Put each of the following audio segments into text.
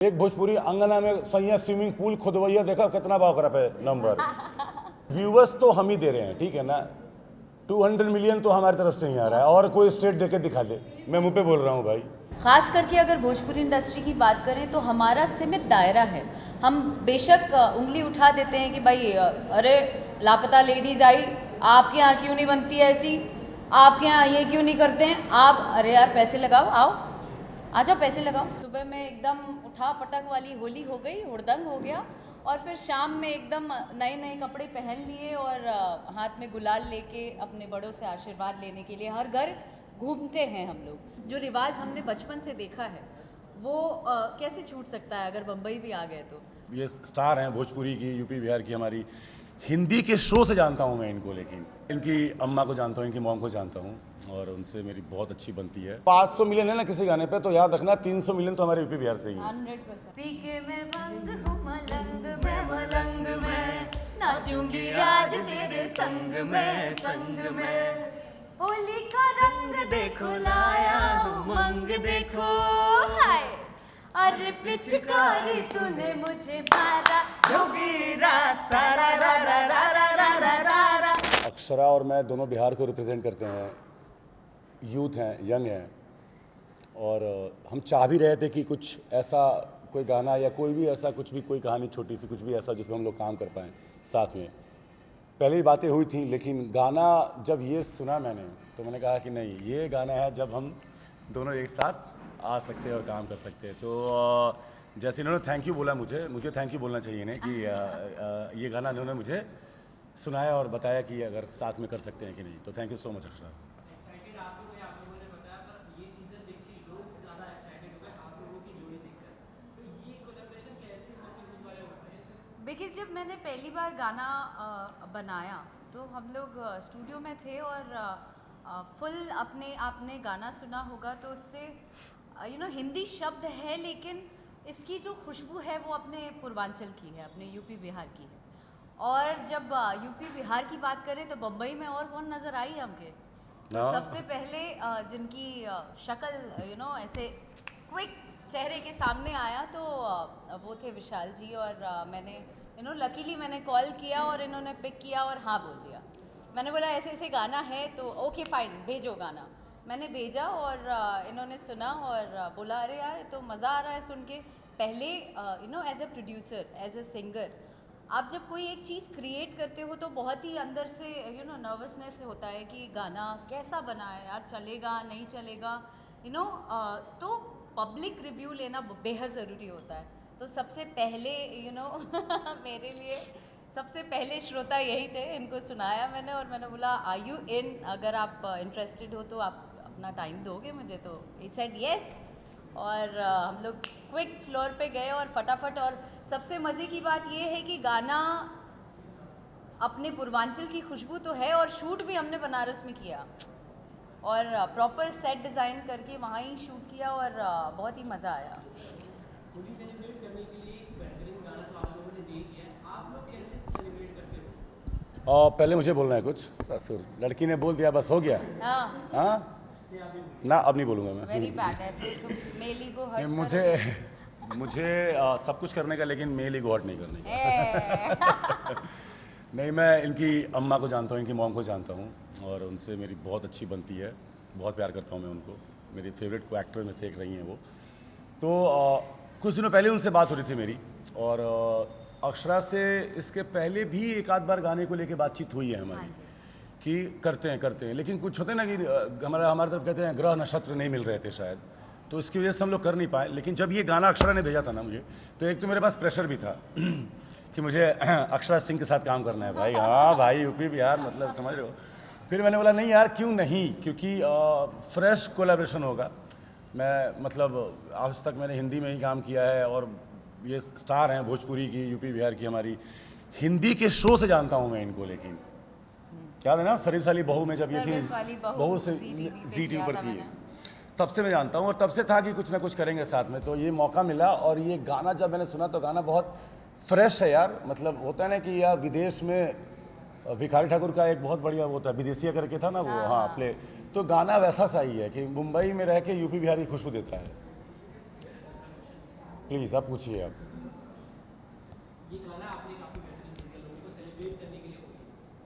एक भोजपुरी अंगना में सैया स्विमिंग पूल खुदवैया, देखा कितना भाव खराब है नंबर। व्यूवर्स तो हम ही दे रहे हैं, ठीक है ना। 200 मिलियन तो हमारी तरफ से ही आ रहा है, और कोई स्टेट देके दिखा दे, मैं मुंह पे बोल रहा हूँ भाई। ख़ास करके अगर भोजपुरी इंडस्ट्री की बात करें तो हमारा सीमित दायरा है। हम बेशक उंगली उठा देते हैं कि भाई अरे लापता लेडीज़ आई, आपके यहाँ क्यों नहीं बनती है ऐसी, आपके यहाँ ये क्यों नहीं करते हैं आप, अरे यार पैसे लगाओ, आओ आ जाओ पैसे लगाओ। सुबह में एकदम उठा पटक वाली होली हो गई, हुड़दंग हो गया, और फिर शाम में एकदम नए नए कपड़े पहन लिए और हाथ में गुलाल लेके अपने बड़ों से आशीर्वाद लेने के लिए हर घर घूमते हैं हम लोग। जो रिवाज हमने बचपन से देखा है वो कैसे छूट सकता है अगर बम्बई भी आ गए तो। ये स्टार हैं भोजपुरी की, यूपी बिहार की, हमारी हिंदी के शो से जानता हूँ मैं इनको, लेकिन इनकी अम्मा को जानता हूँ, इनकी मॉम को जानता हूँ, और उनसे मेरी बहुत अच्छी बनती है। 500 मिलियन है ना किसी गाने पे, तो याद रखना 300 मिलियन तो हमारे यूपी बिहार से ही है। 100%। पीके में भंग हूँ मलंग में नाचूंगी आज तेरे संग में होली का रंग देखो लाया हूँ मंग देखो, हाय अरे पिचकारी तूने मुझे मारा जोगीरा सारा रा रा रा रा रा रा रा रा। अक्षरा और मैं दोनों बिहार को रिप्रेजेंट करते हैं, यूथ हैं, यंग हैं, और हम चाह भी रहे थे कि कुछ ऐसा कोई गाना या कोई भी ऐसा कुछ भी, कोई कहानी छोटी सी कुछ भी ऐसा जिसमें हम लोग काम कर पाएँ साथ में। पहले भी बातें हुई थी, लेकिन गाना जब ये सुना मैंने तो मैंने कहा कि नहीं, ये गाना है जब हम दोनों एक साथ आ सकते हैं और काम कर सकते हैं। तो जैसे इन्होंने थैंक यू बोला, मुझे थैंक यू बोलना चाहिए इन्हें कि ये गाना इन्होंने मुझे सुनाया और बताया कि अगर साथ में कर सकते हैं कि नहीं। तो thank you so much Akshara. Because जब मैंने पहली बार गाना बनाया तो हम लोग स्टूडियो में थे और फुल अपने आपने गाना सुना होगा तो उससे हिंदी शब्द है, लेकिन इसकी जो खुशबू है वो अपने पूर्वांचल की है, अपने यूपी बिहार की है। और जब यूपी बिहार की बात करें तो बम्बई में और कौन नज़र आई हमके, तो सबसे पहले जिनकी शक्ल ऐसे क्विक चेहरे के सामने आया तो वो थे विशाल जी। और मैंने लकीली मैंने कॉल किया और इन्होंने पिक किया और हाँ बोल दिया। मैंने बोला ऐसे ऐसे गाना है तो ओके फाइन भेजो गाना। मैंने भेजा और इन्होंने सुना और बोला अरे यार ये तो मज़ा आ रहा है सुन के। पहले as a producer, as a singer, आप जब कोई एक चीज़ क्रिएट करते हो तो बहुत ही अंदर से नर्वसनेस होता है कि गाना कैसा बना है यार, चलेगा नहीं चलेगा, तो पब्लिक रिव्यू लेना बेहद ज़रूरी होता है। तो सबसे पहले मेरे लिए सबसे पहले श्रोता यही थे, इनको सुनाया मैंने और मैंने बोला आर यू इन, अगर आप इंटरेस्टेड हो तो आप अपना टाइम दोगे मुझे। तो ही सेड यस, और हम लोग क्विक फ्लोर पे गए और फटाफट। और सबसे मज़े की बात ये है कि गाना अपने पूर्वांचल की खुशबू तो है, और शूट भी हमने बनारस में किया और प्रॉपर सेट डिज़ाइन करके वहाँ ही शूट किया और बहुत ही मज़ा आया। होली सेलिब्रेट करने के लिए एक बेहतरीन गाना तो आप लोगों ने दे दिया है, आप लोग कैसे सेलिब्रेट करते हो? और पहले मुझे बोलना है कुछ, ससुर लड़की ने बोल दिया बस हो गया। हाँ ना, अब नहीं बोलूँगा मैं। वेरी बैड, ऐसे तो मेल ईगो हर्ट मुझे सब कुछ करने का, लेकिन मेल ईगो हर्ट नहीं करने का। नहीं, मैं इनकी अम्मा को जानता हूँ, इनकी मॉम को जानता हूँ, और उनसे मेरी बहुत अच्छी बनती है, बहुत प्यार करता हूँ मैं उनको। मेरी फेवरेट को एक्टर में से एक रही हैं वो। तो कुछ दिनों पहले उनसे बात हो रही थी मेरी, और अक्षरा से इसके पहले भी एक आध बार गाने को लेके बातचीत हुई है हमारी कि करते हैं, लेकिन कुछ होते ना कि हमारी तरफ कहते हैं ग्रह नक्षत्र नहीं मिल रहे थे शायद, तो इसकी वजह से हम लोग कर नहीं पाए। लेकिन जब ये गाना अक्षरा ने भेजा था ना मुझे, तो एक तो मेरे पास प्रेशर भी था कि मुझे अक्षरा सिंह के साथ काम करना है भाई। हाँ भाई, यूपी बिहार, मतलब समझ रहे हो। फिर मैंने बोला नहीं यार क्यों नहीं, क्योंकि फ्रेश कोलैबोरेशन होगा। मैं मतलब आज तक मैंने हिंदी में ही काम किया है, और ये स्टार हैं भोजपुरी की, यूपी बिहार की, हमारी हिंदी के शो से जानता हूँ मैं इनको। लेकिन याद है ना सर्विस वाली बहू में जब ये थी, बहू से ZTV पर थी, तब से मैं जानता हूँ, और तब से था कि कुछ ना कुछ करेंगे साथ में। तो ये मौका मिला, और ये गाना जब मैंने सुना तो गाना बहुत फ्रेश है यार। मतलब होता है ना कि यार विदेश में भिखारी ठाकुर का एक बहुत बढ़िया वो था, विदेशिया करके था ना वो, हाँ प्ले, तो गाना वैसा सा ही है कि मुंबई में रह के यूपी बिहार की खुशबू देता है। प्लीज़ आप पूछिए आप। ये गाना आपने काफी बेहतरीन दे दिया लोगों को सेलिब्रेट करने के लिए होली।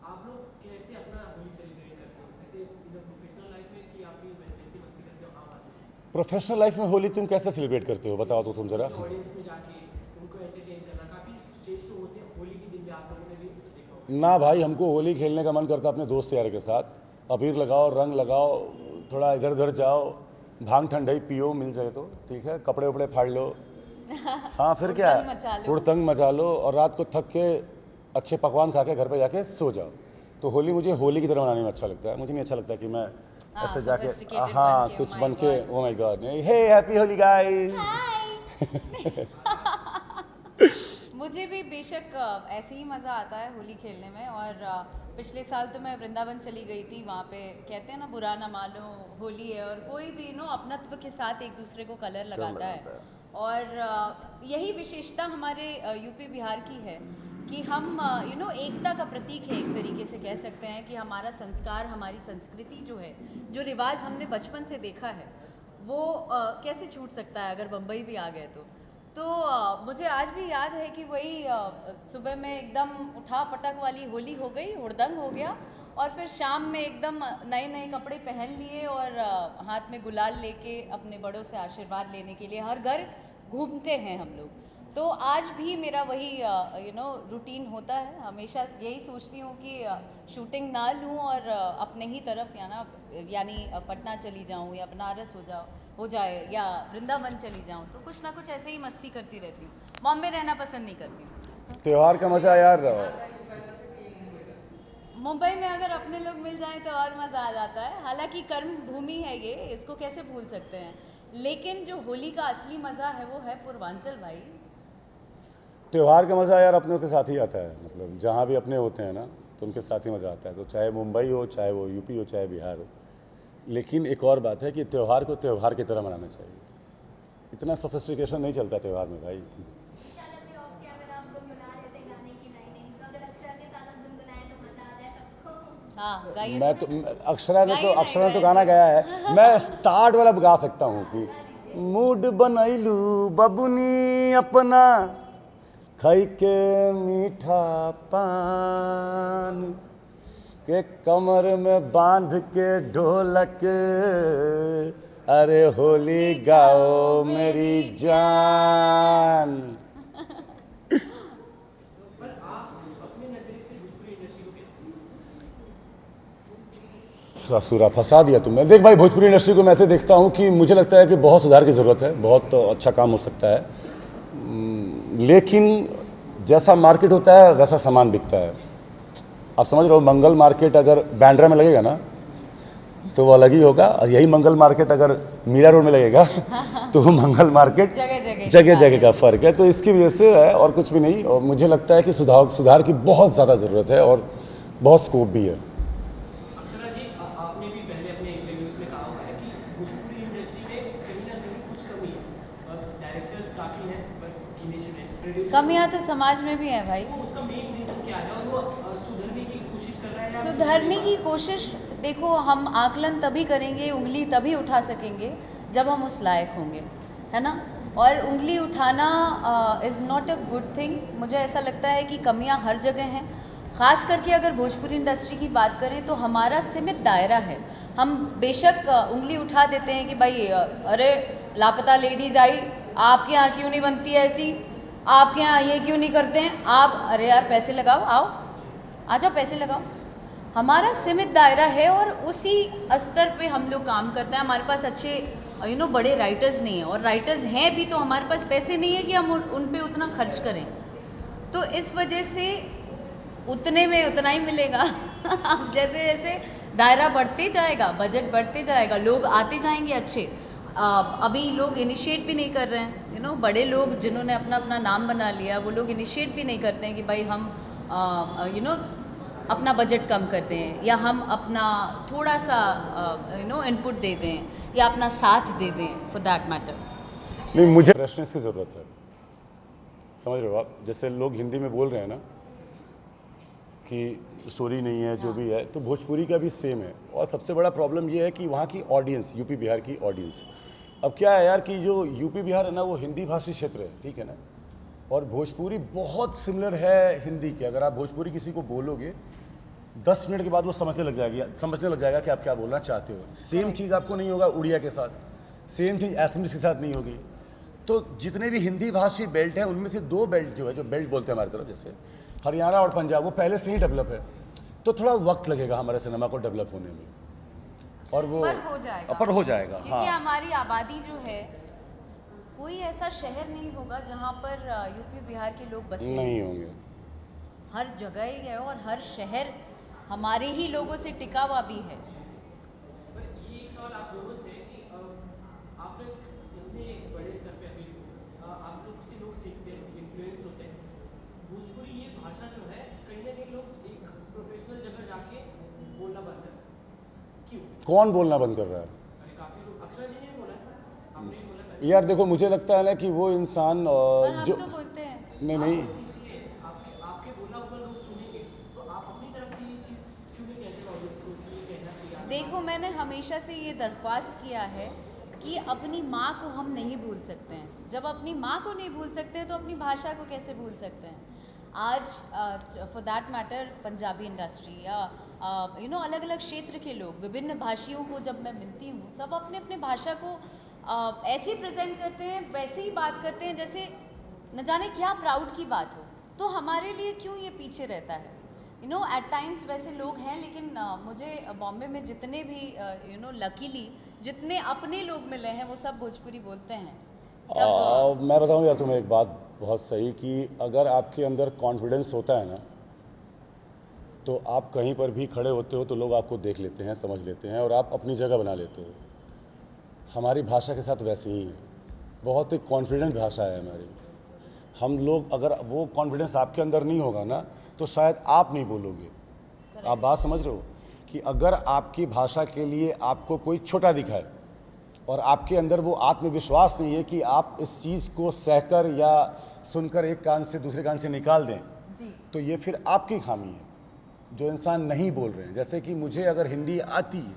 आप लोग कैसे अपना होली सेलिब्रेट करते हो? ऐसे इन प्रोफेशनल लाइफ में कि आप भी वैसे मस्ती करते हो आम आदमी जैसे? प्रोफेशनल लाइफ में होली तुम कैसे सेलिब्रेट करते हो बताओ तो तुम ज़रा। ऑडियंस में जाके उनको एंटरटेन करना, काफी स्टेज शो होते हैं होली के दिन भी, आप लोगों ने भी देखा होगा। ना भाई, हमको होली खेलने का मन करता है अपने दोस्त यार के साथ, अबीर लगाओ, रंग लगाओ, थोड़ा इधर उधर जाओ, भांग ठंडाई पियो मिल जाए तो ठीक है, कपड़े उपड़े फाड़ लो, हाँ फिर क्या, हुड़दंग मचा लो। हुड़दंग मचा लो और रात को थक के अच्छे पकवान खा के घर पे जाके सो जाओ। तो होली मुझे होली की तरह मनाने में अच्छा लगता है, मुझे नहीं अच्छा लगता कि मैं हाँ, ऐसे जाके sophisticated हाँ बन के, कुछ oh my बन के God। Oh my God, hey happy Holi guys. मुझे भी बेशक ऐसे ही मज़ा आता है होली खेलने में। और पिछले साल तो मैं वृंदावन चली गई थी, वहाँ पे कहते हैं ना बुरा ना मानो होली है, और कोई भी अपनत्व के साथ एक दूसरे को कलर लगाता है। और यही विशेषता हमारे यूपी बिहार की है कि हम एकता का प्रतीक है, एक तरीके से कह सकते हैं कि हमारा संस्कार, हमारी संस्कृति जो है, जो रिवाज हमने बचपन से देखा है, वो कैसे छूट सकता है अगर बम्बई भी आ गए तो मुझे आज भी याद है कि वही सुबह में एकदम उठा पटक वाली होली हो गई, हुड़दंग हो गया, और फिर शाम में एकदम नए नए कपड़े पहन लिए और हाथ में गुलाल लेके अपने बड़ों से आशीर्वाद लेने के लिए हर घर घूमते हैं हम लोग। तो आज भी मेरा वही रूटीन होता है, हमेशा यही सोचती हूँ कि शूटिंग ना लूँ और अपने ही तरफ यानी पटना चली जाऊँ या बनारस हो जाए या वृंदावन चली जाऊँ, तो कुछ ना कुछ ऐसे ही मस्ती करती रहती हूँ। बॉम्बे रहना पसंद नहीं करती हूँ। त्योहार का मजा यार, मुंबई में अगर अपने लोग मिल जाएं तो और मज़ा आ जाता है। हालांकि कर्म भूमि है ये, इसको कैसे भूल सकते हैं, लेकिन जो होली का असली मज़ा है वो है पूर्वांचल भाई। त्योहार का मज़ा यार अपनों के साथ ही आता है, मतलब जहाँ भी अपने होते हैं ना तो उनके साथ ही मज़ा आता है, तो चाहे मुंबई हो, चाहे वो यूपी हो, चाहे बिहार हो। लेकिन एक और बात है कि त्यौहार को त्यौहार की तरह मनाना चाहिए, इतना सोफिस्टिकेशन नहीं चलता त्यौहार में भाई। हाँ, गाइए मैं तो तो अक्षरा ने गाइए तो गाना गाया है, मैं स्टार्ट वाला गा सकता हूँ कि मूड बनैलू बबुनी अपना खाई के मीठा पान के कमर में बांध के ढोलक, अरे होली गाओ मेरी जान। पर आप अपने नजरिए से भोजपुरी इंडस्ट्री को कैसे? ससुरा फंसा दिया तुमने। देख भाई, भोजपुरी इंडस्ट्री को मैं ऐसे देखता हूँ कि मुझे लगता है कि बहुत सुधार की ज़रूरत है, बहुत तो अच्छा काम हो सकता है, लेकिन जैसा मार्केट होता है वैसा सामान बिकता है। आप समझ रहे हो, मंगल मार्केट अगर बांद्रा में लगेगा ना तो वो अलग ही होगा, और यही मंगल मार्केट अगर मीरा रोड में लगेगा तो वो मंगल मार्केट जगह जगह का फ़र्क है। तो इसकी वजह से है और कुछ भी नहीं, और मुझे लगता है कि सुधार की बहुत ज़्यादा ज़रूरत है और बहुत स्कोप भी है। अक्षरा जी, आपने भी पहले अपने इंटरव्यूज में कहा है कि भोजपुरी इंडस्ट्री में कहीं ना कहीं कुछ कमी है, डायरेक्टर्स काफ़ी हैं पर गिने चुने, प्रोड्यूसर कमियां तो समाज में भी है भाई। उसका मेन रीज़न क्या है और वो सुधरने की कोशिश कर रहा है या सुधरने की कोशिश, देखो हम आकलन तभी करेंगे, उंगली तभी उठा सकेंगे जब हम उस लायक होंगे, है ना। और उंगली उठाना is not a good thing. मुझे ऐसा लगता है कि कमियां हर जगह हैं, ख़ास करके अगर भोजपुरी इंडस्ट्री की बात करें तो हमारा सीमित दायरा है। हम बेशक उंगली उठा देते हैं कि भाई अरे लापता लेडीज़ आई, आपके यहाँ क्यों नहीं बनती है ऐसी, आपके यहाँ ये क्यों नहीं करते हैं आप, अरे यार पैसे लगाओ, आओ आ जाओ पैसे लगाओ। हमारा सीमित दायरा है और उसी स्तर पे हम लोग काम करते हैं। हमारे पास अच्छे बड़े राइटर्स नहीं हैं, और राइटर्स हैं भी तो हमारे पास पैसे नहीं है कि हम उन पे उतना खर्च करें, तो इस वजह से उतने में उतना ही मिलेगा। अब जैसे जैसे दायरा बढ़ते जाएगा, बजट बढ़ते जाएगा, लोग आते जाएंगे अच्छे। अभी लोग इनिशिएट भी नहीं कर रहे हैं, बड़े लोग जिन्होंने अपना अपना नाम बना लिया वो लोग इनिशिएट भी नहीं करते हैं कि भाई हम अपना बजट कम करते हैं या हम अपना थोड़ा सा इनपुट दे दें या अपना साथ दे दें फॉर दैट मैटर। नहीं, मुझे फ्रेशनेस की ज़रूरत है, समझ रहे हो आप। जैसे लोग हिंदी में बोल रहे हैं ना कि स्टोरी नहीं है, जो भी है, तो भोजपुरी का भी सेम है। और सबसे बड़ा प्रॉब्लम ये है कि वहाँ की ऑडियंस, यूपी बिहार की ऑडियंस अब क्या है यार कि जो यूपी बिहार है ना वो हिंदी भाषी क्षेत्र है, ठीक है ना, और भोजपुरी बहुत सिमिलर है हिंदी के। अगर आप भोजपुरी किसी को बोलोगे 10 मिनट के बाद वो समझने लग जाएगा कि आप क्या बोलना चाहते हो। सेम चीज़ आपको नहीं होगा उड़िया के साथ, सेम चीज़ एसएमएस के साथ नहीं होगी। तो जितने भी हिंदी भाषी बेल्ट हैं उनमें से 2 बेल्ट जो है, जो बेल्ट बोलते हैं हमारी तरफ, जैसे हरियाणा और पंजाब, वो पहले से ही डेवलप है। तो थोड़ा वक्त लगेगा हमारे सिनेमा को डेवलप होने में, और वो पर हो जाएगा, पर हो जाएगा। क्योंकि हाँ, हमारी आबादी जो है, कोई ऐसा शहर नहीं होगा जहाँ पर यूपी बिहार के लोग बसे नहीं होंगे। हर जगह ही है, और हर शहर हमारे ही लोगों से टिका हुआ भी है। पर ये एक सवाल आप दोनों से कि आप लोग इतने बड़े स्तर पे अभी आप लोग से लोग सीखते हैं, इन्फ्लुएंस होते हैं। भोजपुरी ये भाषा जो है कहीं ना कहीं लोग एक प्रोफेशनल जगह जाके बोलना बंद कर, क्यों? कौन बोलना बंद कर रहा है? अरे काफी लोग, अक्षरा जी ने बोला, आपने भी बोला सर। यार देखो, मुझे लगता है ना कि वो इंसान पर हम जो तो बोलते हैं। नहीं इसलिए आपके बोला हुआ लोग सुनेंगे, तो आप अपनी तरफ से ये चीज़ क्यों नहीं कहते ऑडियंस को कि ये कहना चाहिए? देखो, मैंने हमेशा से ये दरख्वास्त किया है कि अपनी माँ को हम नहीं भूल सकते हैं। जब अपनी माँ को नहीं भूल सकते हैं तो अपनी भाषा को कैसे भूल सकते हैं? आज for that matter Punjabi industry या अलग अलग क्षेत्र के लोग, विभिन्न भाषियों को जब मैं मिलती हूँ, सब अपने अपने भाषा को ऐसे ही प्रेजेंट करते हैं, वैसे ही बात करते हैं जैसे न जाने क्या प्राउड की बात हो। तो हमारे लिए क्यों ये पीछे रहता है? एट टाइम्स वैसे लोग हैं, लेकिन मुझे बॉम्बे में जितने भी लकीली जितने अपने लोग मिले हैं वो सब भोजपुरी बोलते हैं। मैं बताऊं यार तुम्हें एक बात बहुत सही, कि अगर आपके अंदर कॉन्फिडेंस होता है ना, तो आप कहीं पर भी खड़े होते हो तो लोग आपको देख लेते हैं, समझ लेते हैं, और आप अपनी जगह बना लेते हो। हमारी भाषा के साथ वैसे ही है, बहुत ही कॉन्फिडेंट भाषा है हमारी। हम लोग, अगर वो कॉन्फिडेंस आपके अंदर नहीं होगा ना, तो शायद आप नहीं बोलोगे। आप बात समझ रहे हो कि अगर आपकी भाषा के लिए आपको कोई छोटा दिखाए और आपके अंदर वो आत्मविश्वास नहीं है कि आप इस चीज़ को सहकर या सुनकर एक कान से दूसरे कान से निकाल दें, तो ये फिर आपकी खामी है, जो इंसान नहीं बोल रहे हैं। जैसे कि मुझे अगर हिंदी आती है,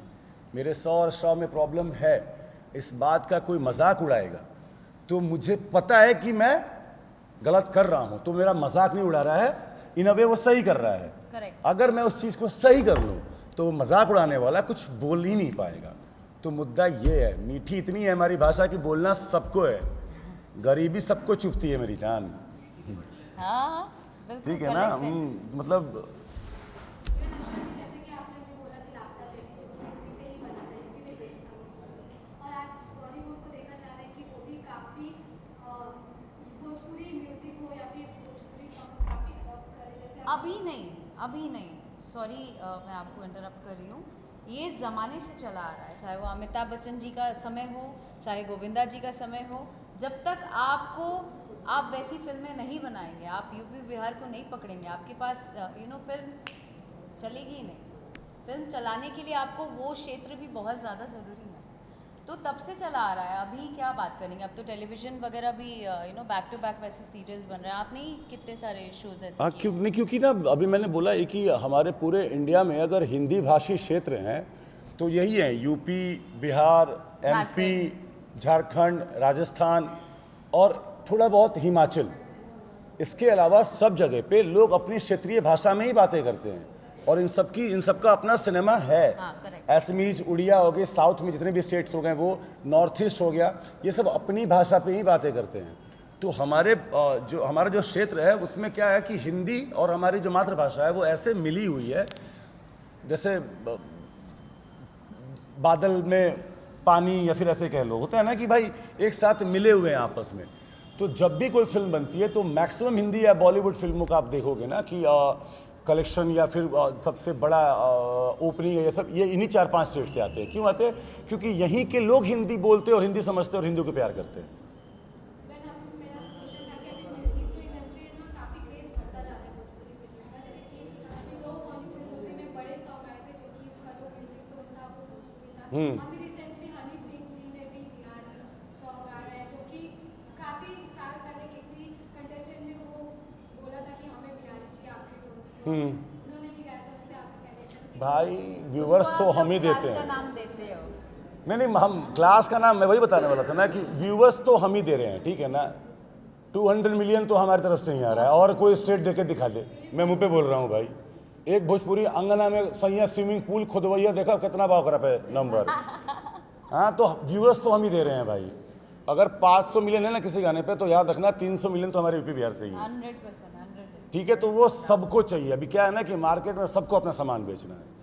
मेरे 100 और 100 में प्रॉब्लम है, इस बात का कोई मजाक उड़ाएगा तो मुझे पता है कि मैं गलत कर रहा हूँ, तो मेरा मजाक नहीं उड़ा रहा है, इन अ वे वो सही कर रहा है। Correct. अगर मैं उस चीज़ को सही कर लूँ तो वो मजाक उड़ाने वाला कुछ बोल ही नहीं पाएगा। तो मुद्दा ये है, मीठी इतनी है हमारी भाषा कि बोलना सबको है, गरीबी सबको चुभती है मेरी जान। हाँ, बिल्कुल ठीक है ना? correct है। मतलब जैसे कि आपने भी बोला कि रास्ता लेके जो यूपी पे ही बना था, यूपी में बेचता था उसको, और आज बॉलीवुड को देखा जा रहा है कि वो भी काफ़ी भोजपुरी म्यूजिक हो या फिर भोजपुरी सॉन्ग काफ़ी पॉप करे, जैसे अभी नहीं, सॉरी मैं आपको इंटरप्ट कर रही हूँ। ये ज़माने से चला आ रहा है, चाहे वो अमिताभ बच्चन जी का समय हो, चाहे गोविंदा जी का समय हो। जब तक आप वैसी फिल्में नहीं बनाएंगे, आप यूपी बिहार को नहीं पकड़ेंगे, आपके पास फिल्म चलेगी ही नहीं। फिल्म चलाने के लिए आपको वो क्षेत्र भी बहुत ज़्यादा ज़रूरी है। तो तब से चला आ रहा है, अभी क्या बात करेंगे? अब तो टेलीविज़न वगैरह भी बैक टू बैक वैसे सीरियल्स बन रहे हैं। आपने ही कितने सारे शोज ऐसे हाँ, किए हैं। क्योंकि ना अभी मैंने बोला है कि हमारे पूरे इंडिया में अगर हिंदी भाषी क्षेत्र हैं तो यही है, यूपी, बिहार, एमपी, झारखंड, राजस्थान और थोड़ा बहुत हिमाचल। इसके अलावा सब जगह पे लोग अपनी क्षेत्रीय भाषा में ही बातें करते हैं, और इन सबका अपना सिनेमा है। हाँ, correct. असमीज, उड़िया हो गए, साउथ में जितने भी स्टेट्स हो गए, वो नॉर्थ ईस्ट हो गया, ये सब अपनी भाषा पे ही बातें करते हैं। तो हमारा जो क्षेत्र है उसमें क्या है कि हिंदी और हमारी जो मातृभाषा है वो ऐसे मिली हुई है, जैसे बादल में पानी, या फिर ऐसे कह लो, होता है ना कि भाई एक साथ मिले हुए हैं आपस में। तो जब भी कोई फिल्म बनती है तो मैक्सिमम हिंदी या बॉलीवुड फिल्मों का आप देखोगे ना कि कलेक्शन या फिर सबसे बड़ा ओपनिंग है, ये सब ये इन्हीं 4-5 स्टेट से आते हैं। क्यों आते हैं? क्योंकि यहीं के लोग हिंदी बोलते और हिंदी समझते और हिंदी को प्यार करते हैं। मेरा क्वेश्चन था कि अभी म्यूजिक जो इंडस्ट्री है ना, काफ़ी क्रेज बढ़ता जा रहा है भोजपुरी म्यूजिक का। जैसे कि अभी 2 बॉलीवुड मूवी में बड़े सॉन्ग आए थे, जो कि उसका जो म्यूजिक टोन था वो भोजपुरी था। अभी रिसेंटली हनी सिंह जी ने भी बिहारी सॉन्ग आया है, जो कि काफ़ी साल पहले किसी कंटेस्टेंट ने वो बोला था कि हमें बिहारी चाहिए आपके टोन। उन्होंने भी गाया था, उस पर आपका क्या रिएक्शन? भाई व्यूवर्स तो हम ही देते का हैं। नाम देते हो। नहीं, हम क्लास का नाम मैं वही बताने वाला था ना कि व्यूअर्स तो हम ही दे रहे हैं, ठीक है ना। 200 मिलियन तो हमारी तरफ से ही आ रहा है, और कोई स्टेट देके दिखा दे। मैं मुंह पे बोल रहा हूँ भाई। एक भोजपुरी अंगना में सैया स्विमिंग पूल खुदवैया, देखा कितना भाव करा पे नंबर। हाँ, तो व्यूअर्स तो हम ही दे रहे हैं भाई। अगर 500 मिलियन है ना किसी गाने पे, तो याद रखना 300 मिलियन तो हमारे यूपी बिहार से ही है। 100%। ठीक है, तो वो सबको चाहिए। अभी क्या है ना कि मार्केट में सबको अपना सामान बेचना है।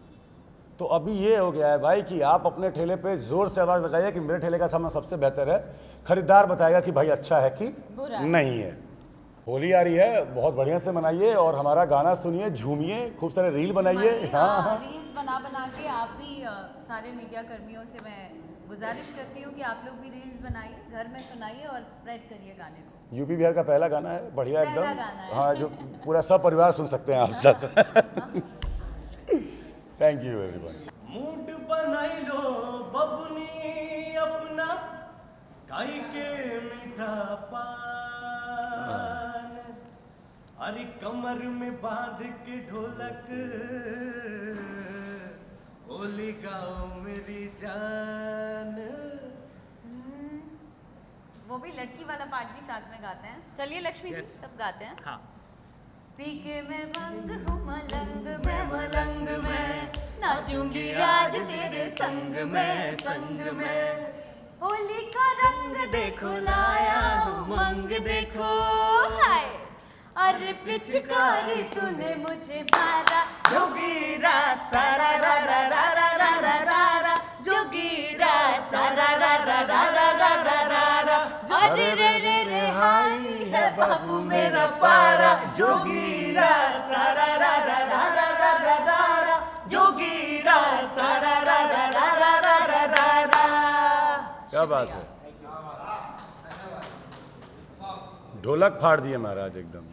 तो अभी ये हो गया है भाई कि आप अपने ठेले पे जोर से आवाज़ लगाइए कि मेरे ठेले का सामान सबसे बेहतर है। खरीदार बताएगा कि भाई अच्छा है कि बुरा नहीं है। होली आ रही है, बहुत बढ़िया से मनाइए और हमारा गाना सुनिए, झूमिए, खूब सारे रील बनाइए। हाँ, रील्स बना के आप भी सारे मीडिया कर्मियों से मैं गुजारिश करती हूँ कि आप लोग भी रील्स बनाइए, घर में सुनाइए और स्प्रेड करिए गाने को। यूपी बिहार का पहला गाना है, बढ़िया पहला एकदम। गाना है। हाँ, जो पूरा सब परिवार सुन सकते हैं आप सब। Thank you everyone. मूड बनाई लो बबनी अपना, खाई के मीठा पान, अरे कमर में बांध के ढोलक, होली गाओ मेरी जान। वो भी लड़की वाला पार्ट भी साथ में गाते हैं। चलिए लक्ष्मी जी, सब गाते हैं। हाँ। पी के मैं भंग हूँ मलंग में, नाचूंगी आज तेरे संग में, होली का रंग देखो लाया हूँ मंग देखो, हाय अरे पिचकारी तूने मुझे मारा, जोगीरा सारा रा रा रा रा रा रा रा रा, जोगीरा सारा रा रा रा रा रा रा रा रा, अरे रे रे रे हाय है बाबू मेरा पारा, जोगीरा सारा रा रा रा रा रा रा रा रा, जोगीरा सारा रा रा रा रा रा रा रा रा। क्या बात है, ढोलक फाड़ दिए महाराज एकदम।